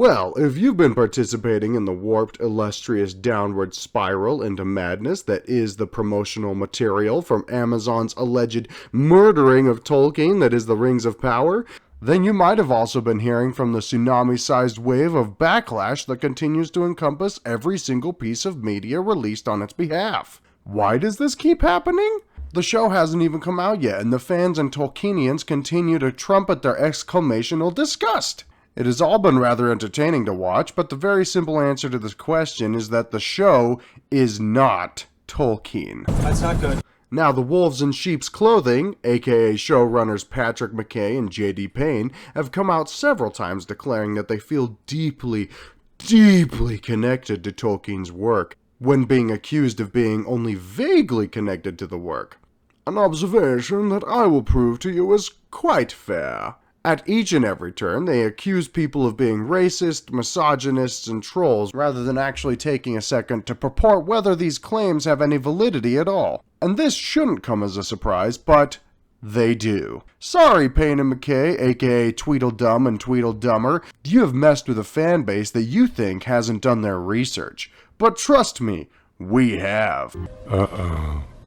Well, if you've been participating in the warped, illustrious downward spiral into madness that is the promotional material from Amazon's alleged murdering of Tolkien that is the Rings of Power, then you might have also been hearing from the tsunami-sized wave of backlash that continues to encompass every single piece of media released on its behalf. Why does this keep happening? The show hasn't even come out yet, and the fans and Tolkienians continue to trumpet their exclamational disgust. It has all been rather entertaining to watch, but the very simple answer to this question is that the show is not Tolkien. That's not good. Now, the wolves in sheep's clothing, aka showrunners Patrick McKay and J.D. Payne, have come out several times declaring that they feel deeply, deeply connected to Tolkien's work, when being accused of being only vaguely connected to the work. An observation that I will prove to you is quite fair. At each and every turn, they accuse people of being racist, misogynists, and trolls, rather than actually taking a second to purport whether these claims have any validity at all. And this shouldn't come as a surprise, but they do. Sorry, Payne and McKay, aka Tweedledum and Tweedledummer, you have messed with a fan base that you think hasn't done their research. But trust me, we have.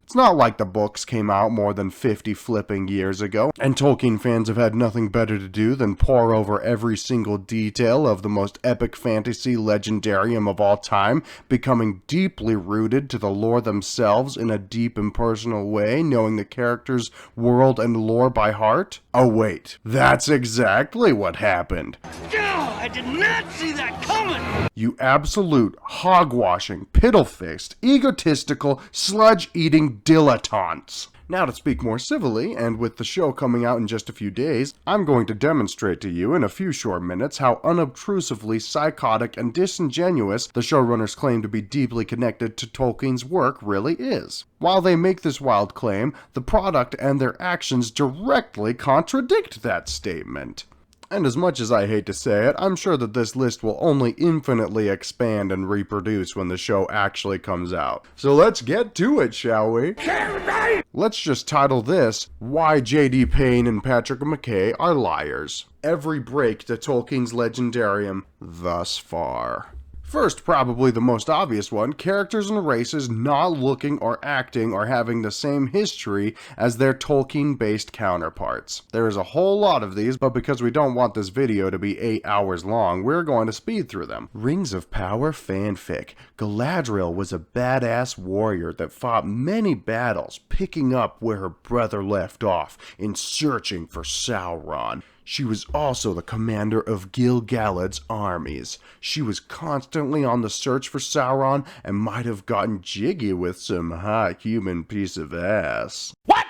It's not like the books came out more than 50 flipping years ago, and Tolkien fans have had nothing better to do than pore over every single detail of the most epic fantasy legendarium of all time, becoming deeply rooted to the lore themselves in a deep impersonal way, knowing the characters' world and lore by heart. Oh wait, that's exactly what happened. I did not see that coming! You absolute, hogwashing, piddle-faced, egotistical, sludge-eating dilettantes. Now, to speak more civilly, and with the show coming out in just a few days, I'm going to demonstrate to you in a few short minutes how unobtrusively psychotic and disingenuous the showrunners claim to be deeply connected to Tolkien's work really is. While they make this wild claim, the product and their actions directly contradict that statement. And as much as I hate to say it, I'm sure that this list will only infinitely expand and reproduce when the show actually comes out. So let's get to it, shall we? Let's just title this, Why J.D. Payne and Patrick McKay Are Liars. Every break to Tolkien's legendarium thus far. First, probably the most obvious one, characters and races not looking or acting or having the same history as their Tolkien-based counterparts. There is a whole lot of these, but because we don't want this video to be 8 hours long, we're going to speed through them. Rings of Power fanfic. Galadriel was a badass warrior that fought many battles, picking up where her brother left off in searching for Sauron. She was also the commander of Gil-galad's armies. She was constantly on the search for Sauron and might have gotten jiggy with some hot human piece of ass. What?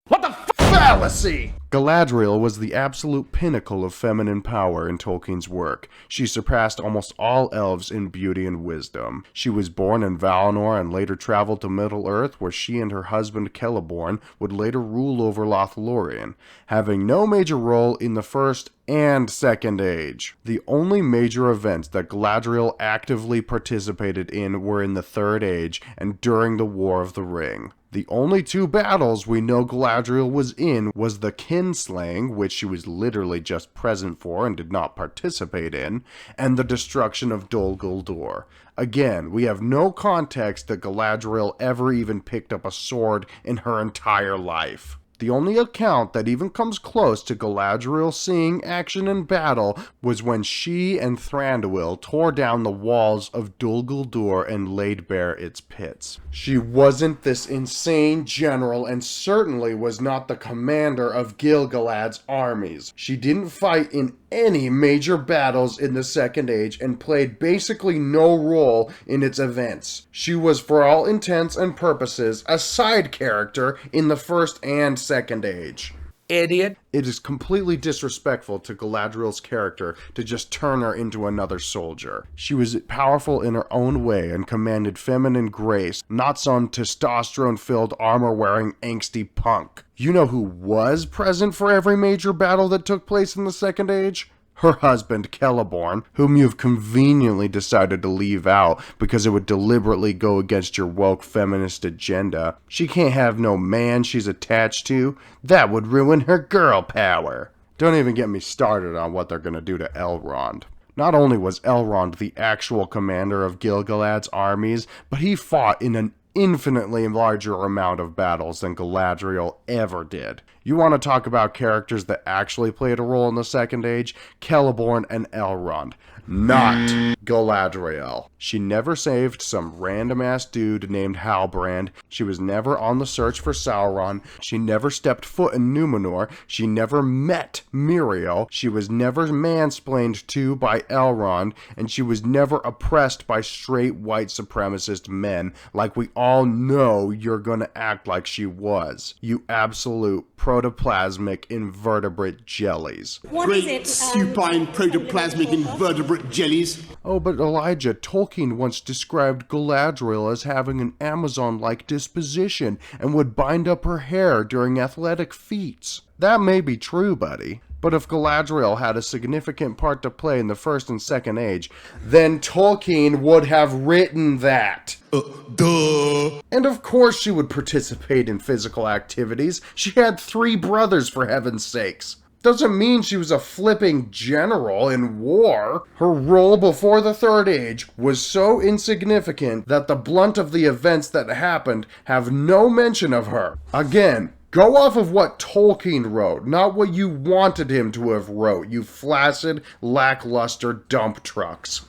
What the f***? Fallacy! Galadriel was the absolute pinnacle of feminine power in Tolkien's work. She surpassed almost all elves in beauty and wisdom. She was born in Valinor and later traveled to Middle-earth, where she and her husband Celeborn would later rule over Lothlorien, having no major role in the First and Second Age. The only major events that Galadriel actively participated in were in the Third Age and during the War of the Ring. The only two battles we know Galadriel was in was the kinslaying, which she was literally just present for and did not participate in, and the destruction of Dol Guldur. Again, we have no context that Galadriel ever even picked up a sword in her entire life. The only account that even comes close to Galadriel seeing action in battle was when she and Thranduil tore down the walls of Dol Guldur and laid bare its pits. She wasn't this insane general and certainly was not the commander of Gil-galad's armies. She didn't fight in any major battles in the Second Age and played basically no role in its events. She was, for all intents and purposes, a side character in the First and Second Age. Idiot. It is completely disrespectful to Galadriel's character to just turn her into another soldier. She was powerful in her own way and commanded feminine grace, not some testosterone-filled, armor-wearing, angsty punk. You know who was present for every major battle that took place in the Second Age? Her husband, Celeborn, whom you've conveniently decided to leave out because it would deliberately go against your woke feminist agenda. She can't have no man she's attached to. That would ruin her girl power. Don't even get me started on what they're gonna do to Elrond. Not only was Elrond the actual commander of Gil-galad's armies, but he fought in an infinitely larger amount of battles than Galadriel ever did. You want to talk about characters that actually played a role in the Second Age? Celeborn and Elrond. Not Galadriel. She never saved some random-ass dude named Halbrand. She was never on the search for Sauron. She never stepped foot in Numenor. She never met Muriel. She was never mansplained to by Elrond. And she was never oppressed by straight white supremacist men like we all know you're gonna act like she was. You absolute protoplasmic invertebrate jellies. Great supine protoplasmic invertebrate jellies. Oh, but Elijah, Tolkien once described Galadriel as having an Amazon-like disposition and would bind up her hair during athletic feats. That may be true, buddy. But if Galadriel had a significant part to play in the First and Second Age, then Tolkien would have written that. Duh. And of course she would participate in physical activities. She had 3 brothers, for heaven's sakes. Doesn't mean she was a flipping general in war. Her role before the Third Age was so insignificant that the blunt of the events that happened have no mention of her. Again, go off of what Tolkien wrote, not what you wanted him to have wrote, you flaccid, lackluster dump trucks.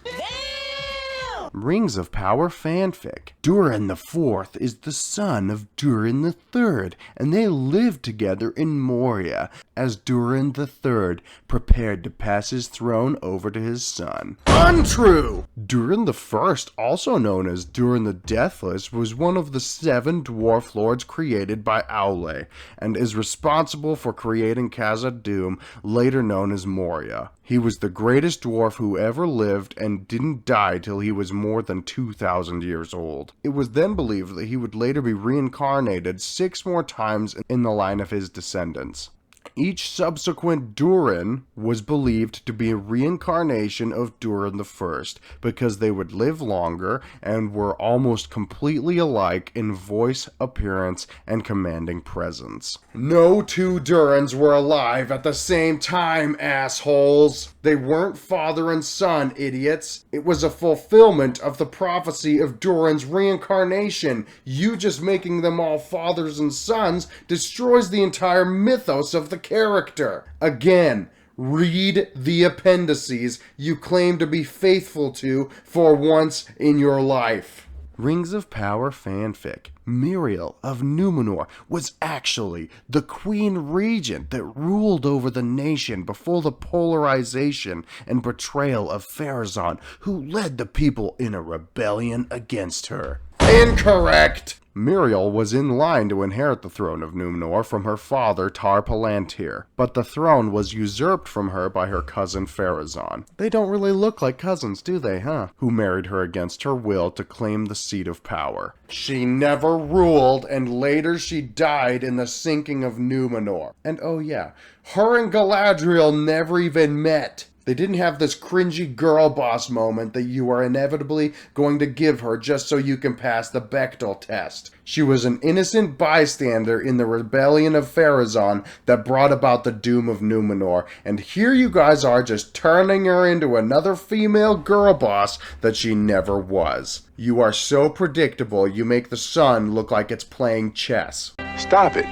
Rings of Power fanfic. Durin the Fourth is the son of Durin the Third, and they lived together in Moria as Durin the Third prepared to pass his throne over to his son. Untrue! Durin the First, also known as Durin the Deathless, was one of the 7 dwarf lords created by Aule, and is responsible for creating Khazad-dûm, later known as Moria. He was the greatest dwarf who ever lived and didn't die till he was more than 2,000 years old. It was then believed that he would later be reincarnated 6 more times in the line of his descendants. Each subsequent Durin was believed to be a reincarnation of Durin the First, because they would live longer and were almost completely alike in voice, appearance, and commanding presence. No 2 Durins were alive at the same time, assholes! They weren't father and son, idiots! It was a fulfillment of the prophecy of Durin's reincarnation. You just making them all fathers and sons destroys the entire mythos of the character. Again, read the appendices you claim to be faithful to for once in your life. Rings of Power fanfic. Muriel of Numenor was actually the Queen Regent that ruled over the nation before the polarization and betrayal of Pharazôn, who led the people in a rebellion against her. Incorrect! Muriel was in line to inherit the throne of Numenor from her father Tar-Palantir, but the throne was usurped from her by her cousin Pharazôn. They don't really look like cousins, do they, huh? Who married her against her will to claim the seat of power. She never ruled, and later she died in the sinking of Numenor. And oh yeah, her and Galadriel never even met. They didn't have this cringy girl boss moment that you are inevitably going to give her just so you can pass the Bechdel test. She was an innocent bystander in the rebellion of Pharazôn that brought about the doom of Numenor, and here you guys are just turning her into another female girl boss that she never was. You are so predictable you make the sun look like it's playing chess. Stop it.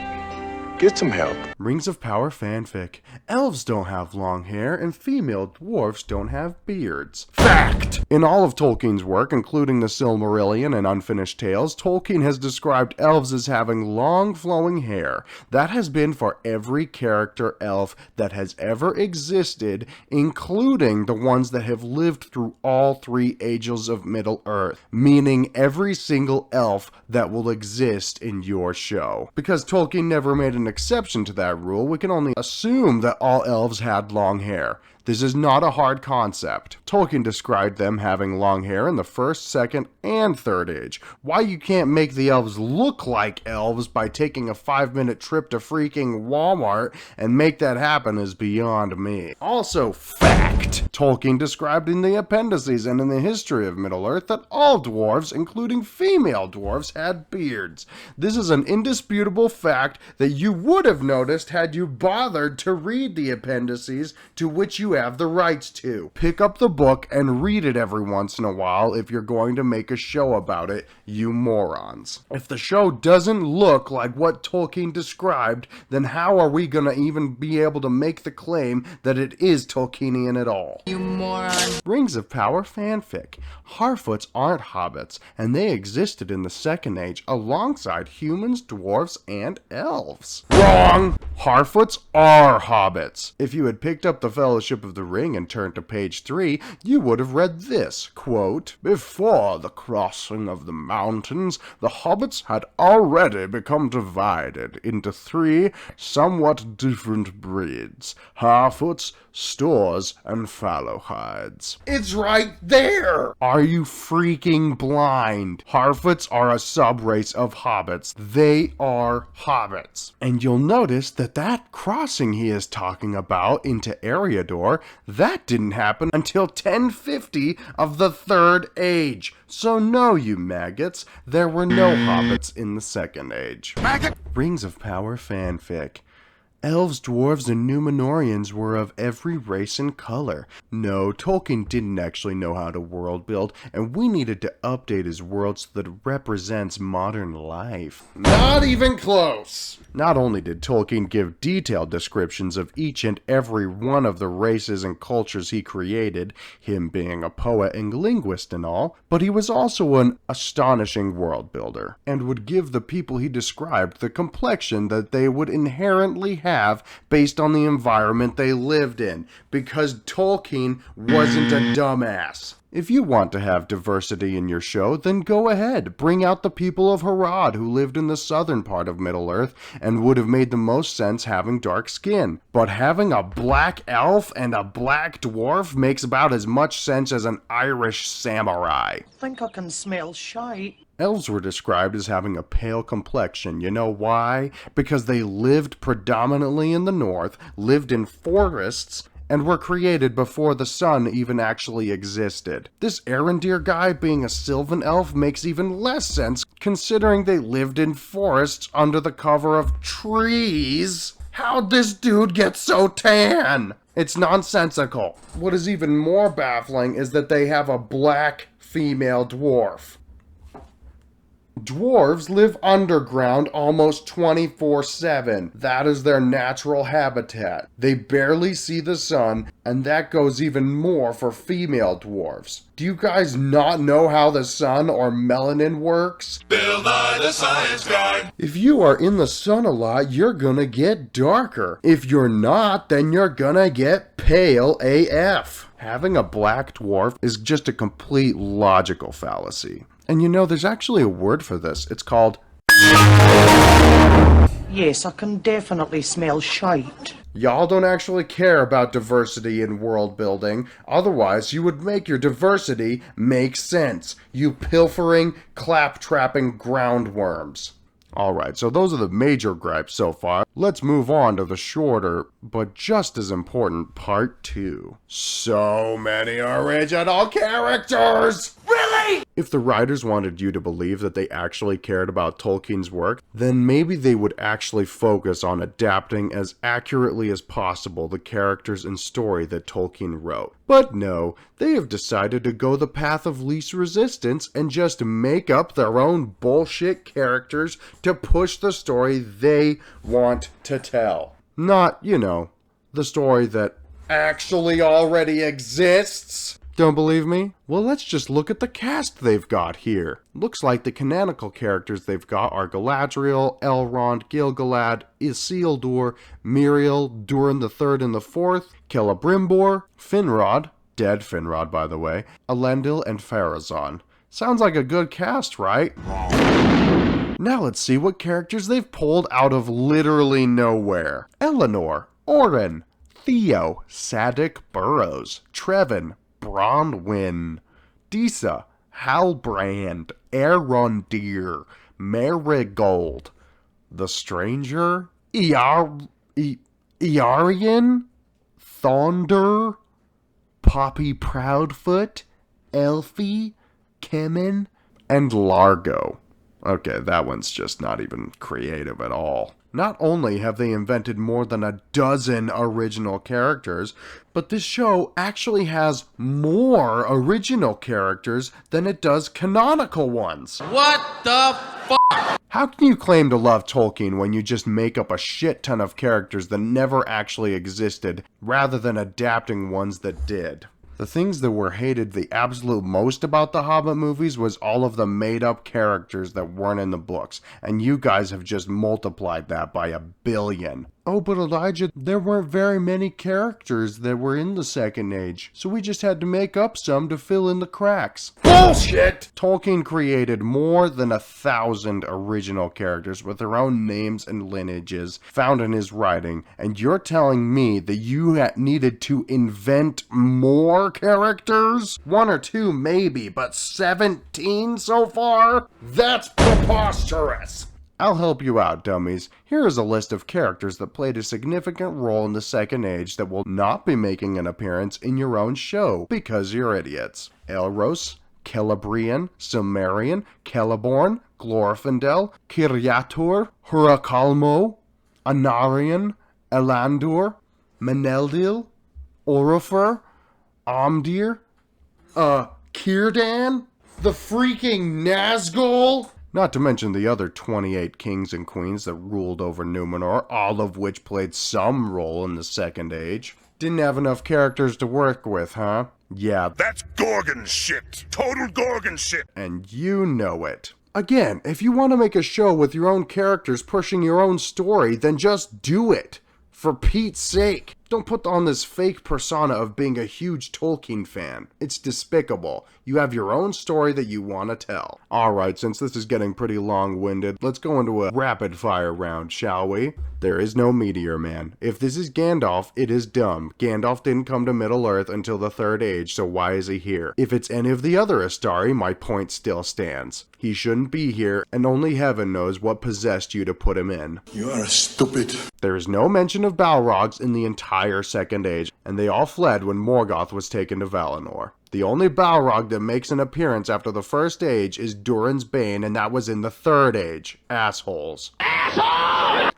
Get some help. Rings of Power fanfic. Elves don't have long hair, and female dwarfs don't have beards. Fact! In all of Tolkien's work, including the Silmarillion and Unfinished Tales, Tolkien has described elves as having long flowing hair. That has been for every character elf that has ever existed, including the ones that have lived through all 3 ages of Middle-earth, meaning every single elf that will exist in your show. Because Tolkien never made an exception to that rule, we can only assume that all elves had long hair. This is not a hard concept. Tolkien described them having long hair in the first, second, and third age. Why you can't make the elves look like elves by taking a 5-minute trip to freaking Walmart and make that happen is beyond me. Also, fact! Tolkien described in the appendices and in the history of Middle-earth that all dwarves, including female dwarves, had beards. This is an indisputable fact that you would have noticed had you bothered to read the appendices to which you have the rights to. Pick up the book and read it every once in a while if you're going to make a show about it, you morons. If the show doesn't look like what Tolkien described, then how are we gonna even be able to make the claim that it is Tolkienian at all? You moron. Rings of Power fanfic. Harfoots aren't hobbits, and they existed in the Second Age alongside humans, dwarves, and elves. Wrong! Harfoots are hobbits. If you had picked up the Fellowship of the Ring and turned to page 3, you would have read this, quote, "Before the crossing of the mountains, the hobbits had already become divided into 3 somewhat different breeds: Harfoots, Stores, and Fallowhides." It's right there! Are you freaking blind? Harfoots are a subrace of hobbits. They are hobbits. And you'll notice that crossing he is talking about into Eriador, that didn't happen until 1050 of the Third Age. So no, you maggots, there were no hobbits in the Second Age. Maggot! Rings of Power fanfic. Elves, dwarves, and Numenorians were of every race and color. No, Tolkien didn't actually know how to world build, and we needed to update his world so that it represents modern life. Not even close! Not only did Tolkien give detailed descriptions of each and every one of the races and cultures he created, him being a poet and linguist and all, but he was also an astonishing world builder, and would give the people he described the complexion that they would inherently have based on the environment they lived in, because Tolkien wasn't a dumbass. If you want to have diversity in your show, then go ahead. Bring out the people of Harad who lived in the southern part of Middle-earth and would have made the most sense having dark skin. But having a black elf and a black dwarf makes about as much sense as an Irish samurai. Think I can smell shite. Elves were described as having a pale complexion. You know why? Because they lived predominantly in the north, lived in forests, and were created before the sun even actually existed. This Arendir guy being a Sylvan elf makes even less sense considering they lived in forests under the cover of trees. How'd this dude get so tan? It's nonsensical. What is even more baffling is that they have a black female dwarf. Dwarves live underground almost 24/7. That is their natural habitat. They barely see the sun, and that goes even more for female dwarves. Do you guys not know how the sun or melanin works? Bill Nye the Science Guy. If you are in the sun a lot, you're gonna get darker. If you're not, then you're gonna get pale AF. Having a black dwarf is just a complete logical fallacy. And you know, there's actually a word for this. It's called... Yes, I can definitely smell shite. Y'all don't actually care about diversity in world building. Otherwise, you would make your diversity make sense. You pilfering, claptrapping groundworms. Alright, so those are the major gripes so far. Let's move on to the shorter, but just as important, part 2. So many original characters! Really? If the writers wanted you to believe that they actually cared about Tolkien's work, then maybe they would actually focus on adapting as accurately as possible the characters and story that Tolkien wrote. But no, they have decided to go the path of least resistance and just make up their own bullshit characters to push the story they want to tell. Not, you know, the story that actually already exists. Don't believe me? Well, let's just look at the cast they've got here. Looks like the canonical characters they've got are Galadriel, Elrond, Gil-galad, Isildur, Muriel, Durin the Third and the Fourth, Celebrimbor, Finrod, dead Finrod by the way, Elendil, and Pharazôn. Sounds like a good cast, right? Now let's see what characters they've pulled out of literally nowhere. Elenor, Orin, Theo, Sadik Burrows, Trevin, Bronwyn, Disa, Halbrand, Arondir, Marigold, The Stranger, Iarian, Thonder, Poppy Proudfoot, Elfie, Kemen, and Largo. Okay, that one's just not even creative at all. Not only have they invented more than a dozen original characters, but this show actually has more original characters than it does canonical ones. What the fuck? How can you claim to love Tolkien when you just make up a shit ton of characters that never actually existed, rather than adapting ones that did? The things that were hated the absolute most about the Hobbit movies was all of the made-up characters that weren't in the books, and you guys have just multiplied that by 1 billion. Oh, but Elijah, there weren't very many characters that were in the Second Age, so we just had to make up some to fill in the cracks. Bullshit! Tolkien created more than 1,000 original characters with their own names and lineages found in his writing, and you're telling me that you needed to invent more characters? 1 or 2 maybe, but 17 so far? That's preposterous! I'll help you out, dummies. Here is a list of characters that played a significant role in the Second Age that will not be making an appearance in your own show, because you're idiots. Elros, Celebrian, Silmarion, Celeborn, Glorfindel, Kirjatur, Hurakalmo, Anarion, Elandur, Meneldil, Orofer, Omdir, Círdan, the freaking Nazgul? Not to mention the other 28 kings and queens that ruled over Numenor, all of which played some role in the Second Age. Didn't have enough characters to work with, huh? Yeah, That's Gorgon shit. Total Gorgon shit. and you know it. Again, if you want to make a show with your own characters pushing your own story, then just do it. For Pete's sake. Don't put on this fake persona of being a huge Tolkien fan. It's despicable. You have your own story that you want to tell. Alright, since this is getting pretty long-winded, let's go into a rapid-fire round, shall we? There is no Meteor Man. If this is Gandalf, it is dumb. Gandalf didn't come to Middle-earth until the Third Age, so why is he here? If it's any of the other Astari, my point still stands. He shouldn't be here, and only heaven knows what possessed you to put him in. You are stupid. There is no mention of Balrogs in the entire Second Age, and they all fled when Morgoth was taken to Valinor. The only Balrog that makes an appearance after the First Age is Durin's Bane, and that was in the Third Age. Assholes.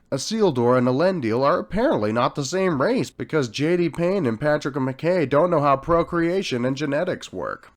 Isildur and Elendil are apparently not the same race, because J.D. Payne and Patrick McKay don't know how procreation and genetics work.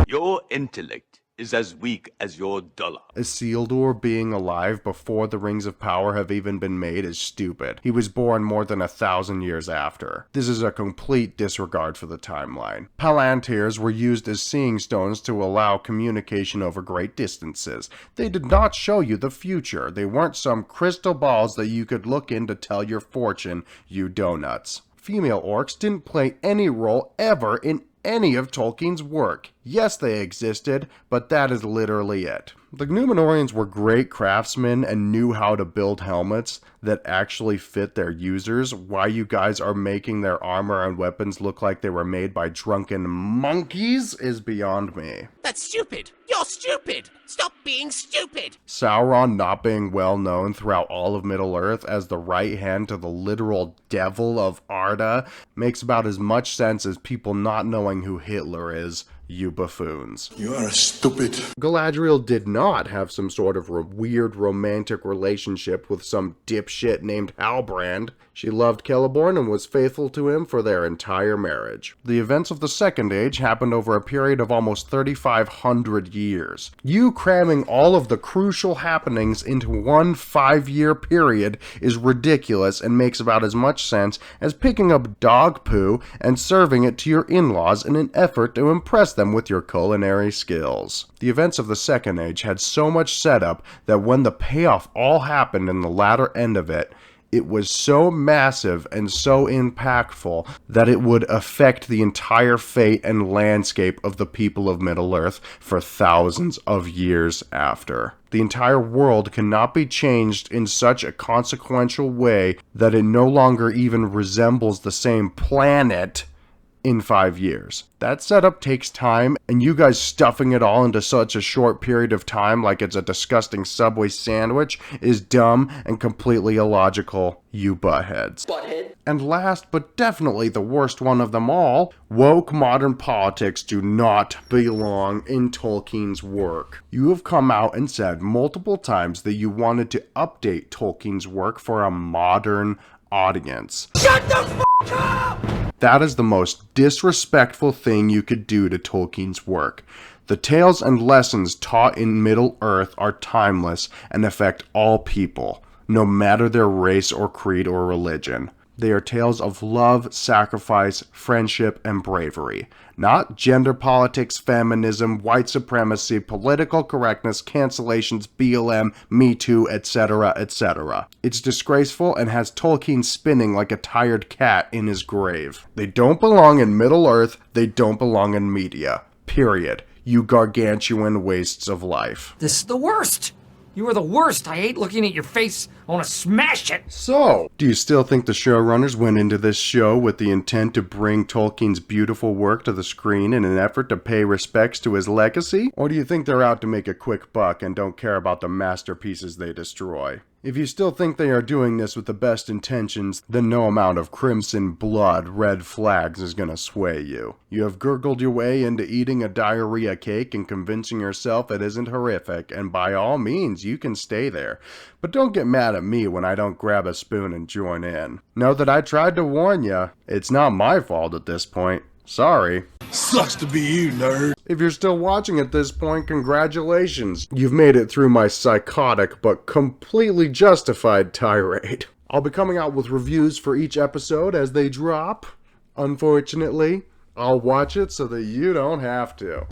Your intellect is as weak as your dollar. Isildur being alive before the Rings of Power have even been made is stupid. He was born more than 1,000 years after. This is a complete disregard for the timeline. Palantirs were used as seeing stones to allow communication over great distances. They did not show you the future. They weren't some crystal balls that you could look in to tell your fortune, you donuts. Female orcs didn't play any role ever in any of Tolkien's work. Yes, they existed, but that is literally it. The Numenorians were great craftsmen and knew how to build helmets that actually fit their users. Why you guys are making their armor and weapons look like they were made by drunken monkeys is beyond me. That's stupid! You're stupid! Stop being stupid! Sauron not being well known throughout all of Middle-earth as the right hand to the literal devil of Arda makes about as much sense as people not knowing who Hitler is. You buffoons. You are stupid. Galadriel did not have some sort of weird romantic relationship with some dipshit named Halbrand. She loved Celeborn and was faithful to him for their entire marriage. The events of the Second Age happened over a period of almost 3,500 years. You cramming all of the crucial happenings into one 5-year period is ridiculous and makes about as much sense as picking up dog poo and serving it to your in-laws in an effort to impress them with your culinary skills. The events of the Second Age had so much setup that when the payoff all happened in the latter end of it, It was so massive and so impactful that it would affect the entire fate and landscape of the people of Middle-earth for thousands of years after. The entire world cannot be changed in such a consequential way that it no longer even resembles the same planet in 5 years. That setup takes time, and you guys stuffing it all into such a short period of time like it's a disgusting Subway sandwich is dumb and completely illogical, you buttheads. And last but definitely the worst one of them all, woke modern politics do not belong in Tolkien's work. You have come out and said multiple times that you wanted to update Tolkien's work for a modern audience. Shut the f*** up! That is the most disrespectful thing you could do to Tolkien's work. The tales and lessons taught in Middle-earth are timeless and affect all people, no matter their race or creed or religion. They are tales of love, sacrifice, friendship, and bravery. Not gender politics, feminism, white supremacy, political correctness, cancellations, BLM, Me Too, etc., etc. It's disgraceful and has Tolkien spinning like a tired cat in his grave. They don't belong in Middle-earth, they don't belong in media. Period. You gargantuan wastes of life. This is the worst. You are the worst. I hate looking at your face. I want to smash it. So, do you still think the showrunners went into this show with the intent to bring Tolkien's beautiful work to the screen in an effort to pay respects to his legacy? Or do you think they're out to make a quick buck and don't care about the masterpieces they destroy? If you still think they are doing this with the best intentions, then no amount of crimson blood, red flags is gonna sway you. You have gurgled your way into eating a diarrhea cake and convincing yourself it isn't horrific, and by all means, you can stay there. But don't get mad at me when I don't grab a spoon and join in. Know that I tried to warn ya. It's not my fault at this point. Sorry. Sucks to be you, nerd. If you're still watching at this point, congratulations. You've made it through my psychotic but completely justified tirade. I'll be coming out with reviews for each episode as they drop. Unfortunately, I'll watch it so that you don't have to.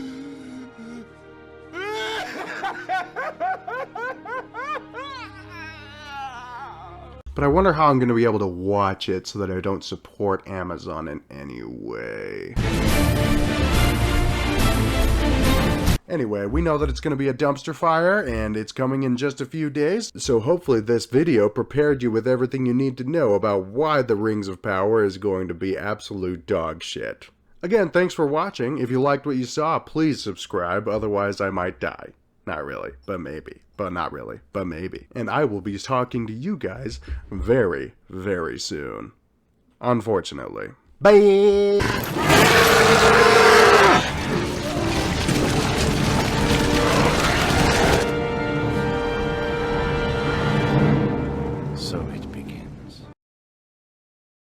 But I wonder how I'm going to be able to watch it so that I don't support Amazon in any way. Anyway, we know that it's going to be a dumpster fire, and it's coming in just a few days, so hopefully this video prepared you with everything you need to know about why the Rings of Power is going to be absolute dog shit. Again, thanks for watching. If you liked what you saw, please subscribe, otherwise I might die. Not really, but maybe. But not really, but maybe. And I will be talking to you guys very, very soon. Unfortunately. Bye!